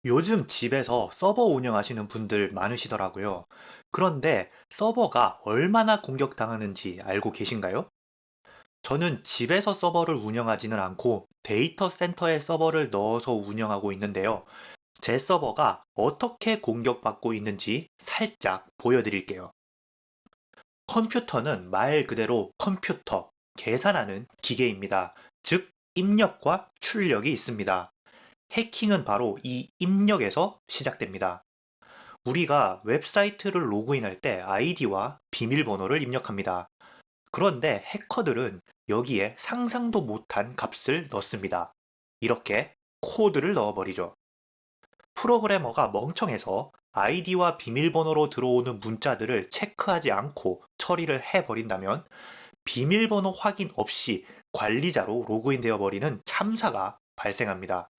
요즘 집에서 서버 운영하시는 분들 많으시더라고요. 그런데 서버가 얼마나 공격당하는지 알고 계신가요? 저는 집에서 서버를 운영하지는 않고 데이터 센터에 서버를 넣어서 운영하고 있는데요. 제 서버가 어떻게 공격받고 있는지 살짝 보여드릴게요. 컴퓨터는 말 그대로 컴퓨터, 계산하는 기계입니다. 즉, 입력과 출력이 있습니다. 해킹은 바로 이 입력에서 시작됩니다. 우리가 웹사이트를 로그인할 때 아이디와 비밀번호를 입력합니다. 그런데 해커들은 여기에 상상도 못한 값을 넣습니다. 이렇게 코드를 넣어버리죠. 프로그래머가 멍청해서 아이디와 비밀번호로 들어오는 문자들을 체크하지 않고 처리를 해버린다면 비밀번호 확인 없이 관리자로 로그인되어 버리는 참사가 발생합니다.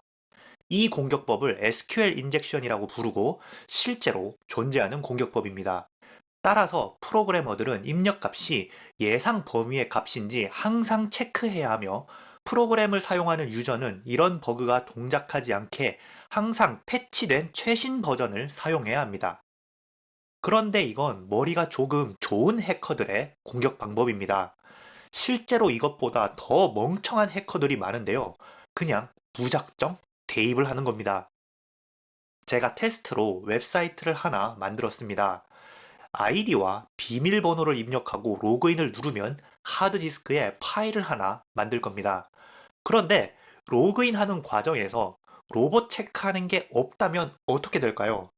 이 공격법을 SQL 인젝션이라고 부르고 실제로 존재하는 공격법입니다. 따라서 프로그래머들은 입력값이 예상 범위의 값인지 항상 체크해야 하며 프로그램을 사용하는 유저는 이런 버그가 동작하지 않게 항상 패치된 최신 버전을 사용해야 합니다. 그런데 이건 머리가 조금 좋은 해커들의 공격 방법입니다. 실제로 이것보다 더 멍청한 해커들이 많은데요. 그냥 무작정 대입을 하는 겁니다. 제가 테스트로 웹사이트를 하나 만들었습니다. 아이디와 비밀번호를 입력하고 로그인을 누르면 하드디스크에 파일을 하나 만들 겁니다. 그런데 로그인하는 과정에서 로봇 체크하는 게 없다면 어떻게 될까요?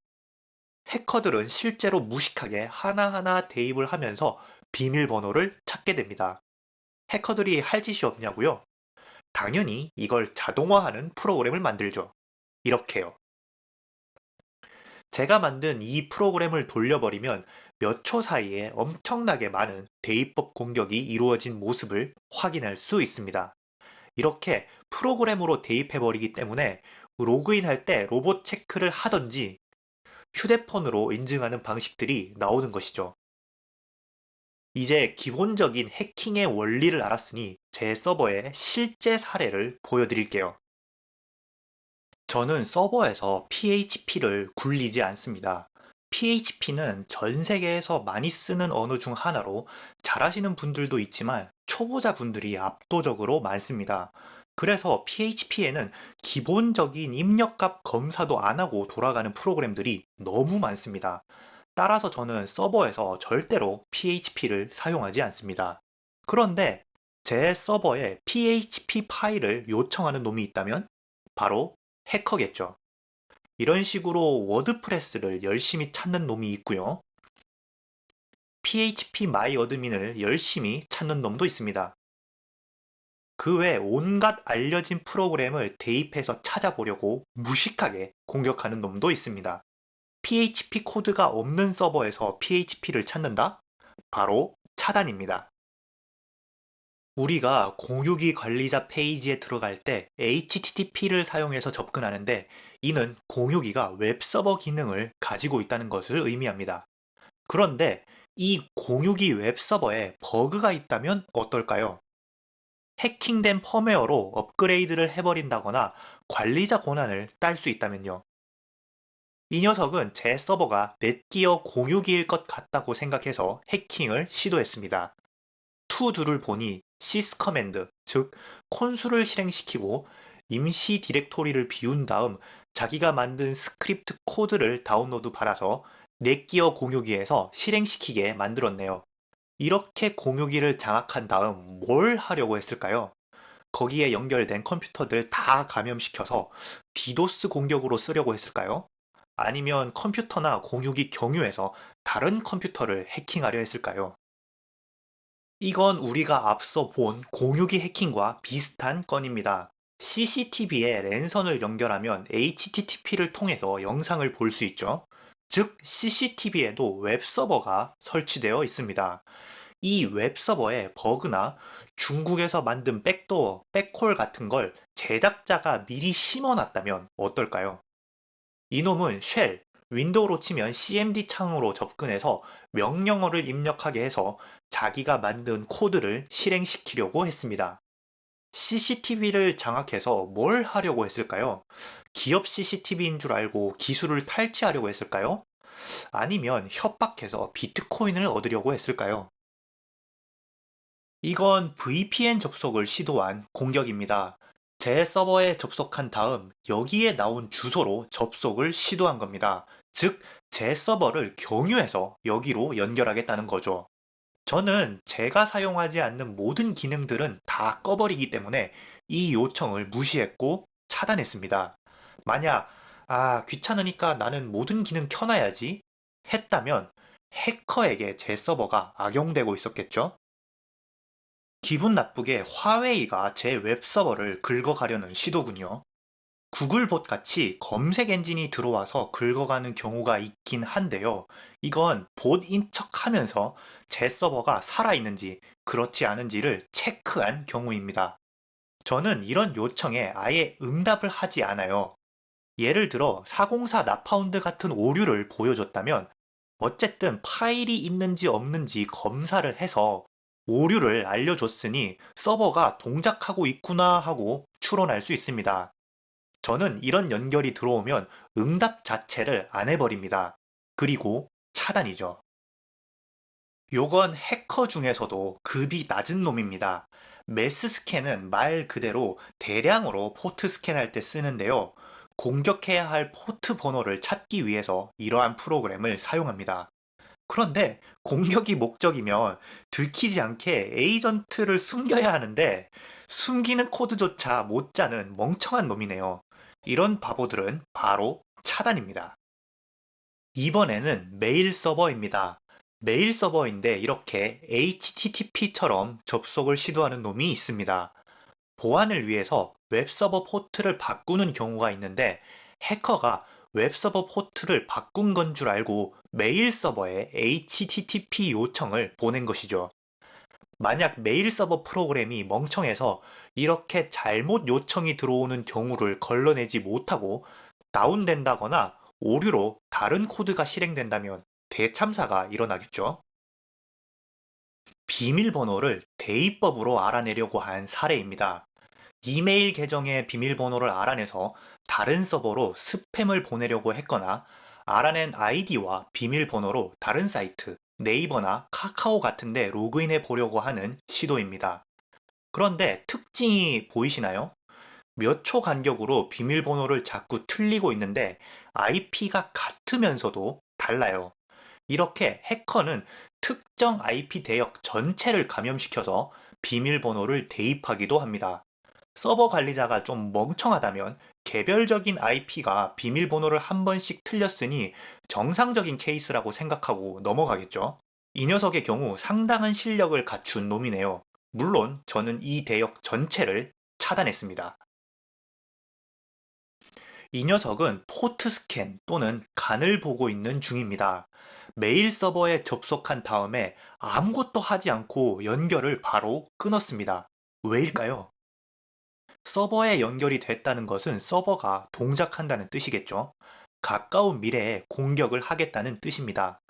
해커들은 실제로 무식하게 하나하나 대입을 하면서 비밀번호를 찾게 됩니다. 해커들이 할 짓이 없냐고요? 당연히 이걸 자동화하는 프로그램을 만들죠. 이렇게요. 제가 만든 이 프로그램을 돌려버리면 몇 초 사이에 엄청나게 많은 대입법 공격이 이루어진 모습을 확인할 수 있습니다. 이렇게 프로그램으로 대입해버리기 때문에 로그인할 때 로봇 체크를 하던지 휴대폰으로 인증하는 방식들이 나오는 것이죠. 이제 기본적인 해킹의 원리를 알았으니 제 서버의 실제 사례를 보여드릴게요. 저는 서버에서 PHP를 굴리지 않습니다. PHP는 전 세계에서 많이 쓰는 언어 중 하나로 잘하시는 분들도 있지만 초보자 분들이 압도적으로 많습니다. 그래서 PHP에는 기본적인 입력값 검사도 안 하고 돌아가는 프로그램들이 너무 많습니다. 따라서 저는 서버에서 절대로 PHP를 사용하지 않습니다. 그런데 제 서버에 PHP 파일을 요청하는 놈이 있다면 바로 해커겠죠. 이런 식으로 워드프레스를 열심히 찾는 놈이 있고요. PHP 마이어드민을 열심히 찾는 놈도 있습니다. 그 외 온갖 알려진 프로그램을 대입해서 찾아보려고 무식하게 공격하는 놈도 있습니다. PHP 코드가 없는 서버에서 PHP를 찾는다? 바로 차단입니다. 우리가 공유기 관리자 페이지에 들어갈 때 HTTP를 사용해서 접근하는데 이는 공유기가 웹서버 기능을 가지고 있다는 것을 의미합니다. 그런데 이 공유기 웹서버에 버그가 있다면 어떨까요? 해킹된 펌웨어로 업그레이드를 해버린다거나 관리자 권한을 딸 수 있다면요. 이 녀석은 제 서버가 넷기어 공유기일 것 같다고 생각해서 해킹을 시도했습니다. 투두를 보니 syscommand, 즉 콘솔을 실행시키고 임시 디렉토리를 비운 다음 자기가 만든 스크립트 코드를 다운로드 받아서 넷기어 공유기에서 실행시키게 만들었네요. 이렇게 공유기를 장악한 다음 뭘 하려고 했을까요? 거기에 연결된 컴퓨터들 다 감염시켜서 디도스 공격으로 쓰려고 했을까요? 아니면 컴퓨터나 공유기 경유해서 다른 컴퓨터를 해킹하려 했을까요? 이건 우리가 앞서 본 공유기 해킹과 비슷한 건입니다. CCTV에 랜선을 연결하면 HTTP를 통해서 영상을 볼 수 있죠. 즉, CCTV에도 웹서버가 설치되어 있습니다. 이 웹서버에 버그나 중국에서 만든 백도어, 백홀 같은 걸 제작자가 미리 심어놨다면 어떨까요? 이놈은 쉘, 윈도우로 치면 CMD 창으로 접근해서 명령어를 입력하게 해서 자기가 만든 코드를 실행시키려고 했습니다. CCTV를 장악해서 뭘 하려고 했을까요? 기업 CCTV인 줄 알고 기술을 탈취하려고 했을까요? 아니면 협박해서 비트코인을 얻으려고 했을까요? 이건 VPN 접속을 시도한 공격입니다. 제 서버에 접속한 다음 여기에 나온 주소로 접속을 시도한 겁니다. 즉, 제 서버를 경유해서 여기로 연결하겠다는 거죠. 저는 제가 사용하지 않는 모든 기능들은 다 꺼버리기 때문에 이 요청을 무시했고 차단했습니다. 만약, 귀찮으니까 나는 모든 기능 켜놔야지 했다면 해커에게 제 서버가 악용되고 있었겠죠? 기분 나쁘게 화웨이가 제 웹서버를 긁어가려는 시도군요. 구글봇 같이 검색 엔진이 들어와서 긁어가는 경우가 있긴 한데요. 이건 봇인 척 하면서 제 서버가 살아있는지 그렇지 않은지를 체크한 경우입니다. 저는 이런 요청에 아예 응답을 하지 않아요. 예를 들어 404 나파운드 같은 오류를 보여줬다면 어쨌든 파일이 있는지 없는지 검사를 해서 오류를 알려줬으니 서버가 동작하고 있구나 하고 추론할 수 있습니다. 저는 이런 연결이 들어오면 응답 자체를 안 해버립니다. 그리고 차단이죠. 요건 해커 중에서도 급이 낮은 놈입니다. 매스 스캔은 말 그대로 대량으로 포트 스캔할 때 쓰는데요. 공격해야 할 포트 번호를 찾기 위해서 이러한 프로그램을 사용합니다. 그런데 공격이 목적이면 들키지 않게 에이전트를 숨겨야 하는데 숨기는 코드조차 못 짜는 멍청한 놈이네요. 이런 바보들은 바로 차단입니다. 이번에는 메일 서버입니다. 메일 서버인데 이렇게 HTTP처럼 접속을 시도하는 놈이 있습니다. 보안을 위해서 웹서버 포트를 바꾸는 경우가 있는데 해커가 웹서버 포트를 바꾼 건 줄 알고 메일 서버에 HTTP 요청을 보낸 것이죠. 만약 메일 서버 프로그램이 멍청해서 이렇게 잘못 요청이 들어오는 경우를 걸러내지 못하고 다운된다거나 오류로 다른 코드가 실행된다면 대참사가 일어나겠죠. 비밀번호를 대입법으로 알아내려고 한 사례입니다. 이메일 계정의 비밀번호를 알아내서 다른 서버로 스팸을 보내려고 했거나 알아낸 아이디와 비밀번호로 다른 사이트, 네이버나 카카오 같은데 로그인해 보려고 하는 시도입니다. 그런데 특징이 보이시나요? 몇 초 간격으로 비밀번호를 자꾸 틀리고 있는데 IP가 같으면서도 달라요. 이렇게 해커는 특정 IP 대역 전체를 감염시켜서 비밀번호를 대입하기도 합니다. 서버 관리자가 좀 멍청하다면 개별적인 IP가 비밀번호를 한 번씩 틀렸으니 정상적인 케이스라고 생각하고 넘어가겠죠. 이 녀석의 경우 상당한 실력을 갖춘 놈이네요. 물론 저는 이 대역 전체를 차단했습니다. 이 녀석은 포트 스캔 또는 간을 보고 있는 중입니다. 메일 서버에 접속한 다음에 아무것도 하지 않고 연결을 바로 끊었습니다. 왜일까요? 서버에 연결이 됐다는 것은 서버가 동작한다는 뜻이겠죠. 가까운 미래에 공격을 하겠다는 뜻입니다.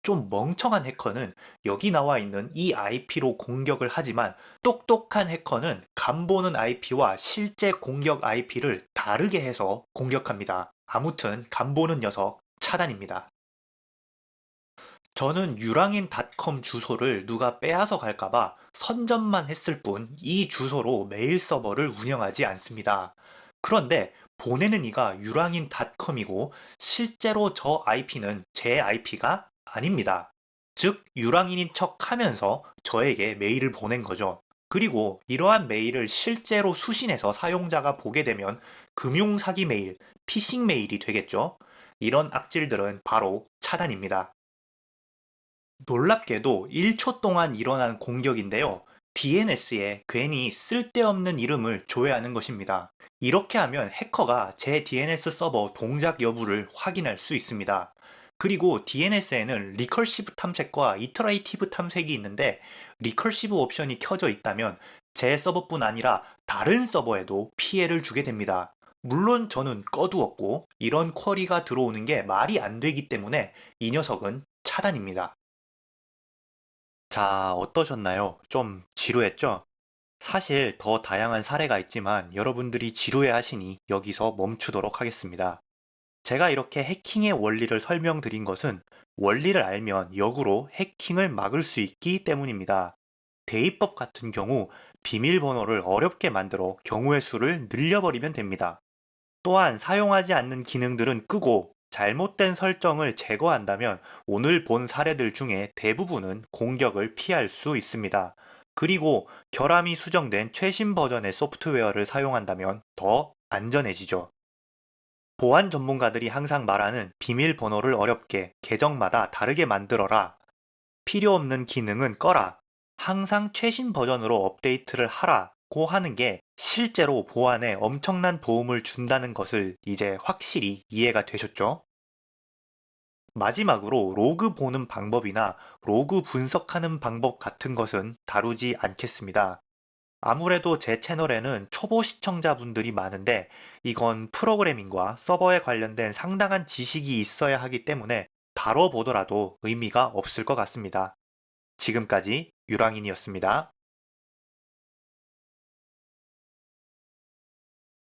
좀 멍청한 해커는 여기 나와 있는 이 IP로 공격을 하지만 똑똑한 해커는 간보는 IP와 실제 공격 IP를 다르게 해서 공격합니다. 아무튼 간보는 녀석 차단입니다. 저는 유랑인.com 주소를 누가 빼앗아 갈까봐 선점만 했을 뿐 이 주소로 메일 서버를 운영하지 않습니다. 그런데 보내는 이가 유랑인.com이고 실제로 저 IP는 제 IP가 아닙니다. 즉, 유랑인인 척 하면서 저에게 메일을 보낸 거죠. 그리고 이러한 메일을 실제로 수신해서 사용자가 보게 되면 금융사기 메일, 피싱 메일이 되겠죠. 이런 악질들은 바로 차단입니다. 놀랍게도 1초 동안 일어난 공격인데요. DNS에 괜히 쓸데없는 이름을 조회하는 것입니다. 이렇게 하면 해커가 제 DNS 서버 동작 여부를 확인할 수 있습니다. 그리고 DNS에는 리커시브 탐색과 이터레이티브 탐색이 있는데 리커시브 옵션이 켜져 있다면 제 서버뿐 아니라 다른 서버에도 피해를 주게 됩니다. 물론 저는 꺼두었고 이런 쿼리가 들어오는 게 말이 안 되기 때문에 이 녀석은 차단입니다. 자, 어떠셨나요? 좀 지루했죠? 사실 더 다양한 사례가 있지만 여러분들이 지루해 하시니 여기서 멈추도록 하겠습니다. 제가 이렇게 해킹의 원리를 설명드린 것은 원리를 알면 역으로 해킹을 막을 수 있기 때문입니다. 대입법 같은 경우 비밀번호를 어렵게 만들어 경우의 수를 늘려버리면 됩니다. 또한 사용하지 않는 기능들은 끄고 잘못된 설정을 제거한다면 오늘 본 사례들 중에 대부분은 공격을 피할 수 있습니다. 그리고 결함이 수정된 최신 버전의 소프트웨어를 사용한다면 더 안전해지죠. 보안 전문가들이 항상 말하는 비밀번호를 어렵게 계정마다 다르게 만들어라. 필요 없는 기능은 꺼라. 항상 최신 버전으로 업데이트를 하라고 하는 게 실제로 보안에 엄청난 도움을 준다는 것을 이제 확실히 이해가 되셨죠? 마지막으로 로그 보는 방법이나 로그 분석하는 방법 같은 것은 다루지 않겠습니다. 아무래도 제 채널에는 초보 시청자분들이 많은데 이건 프로그래밍과 서버에 관련된 상당한 지식이 있어야 하기 때문에 다뤄보더라도 의미가 없을 것 같습니다. 지금까지 유랑인이었습니다.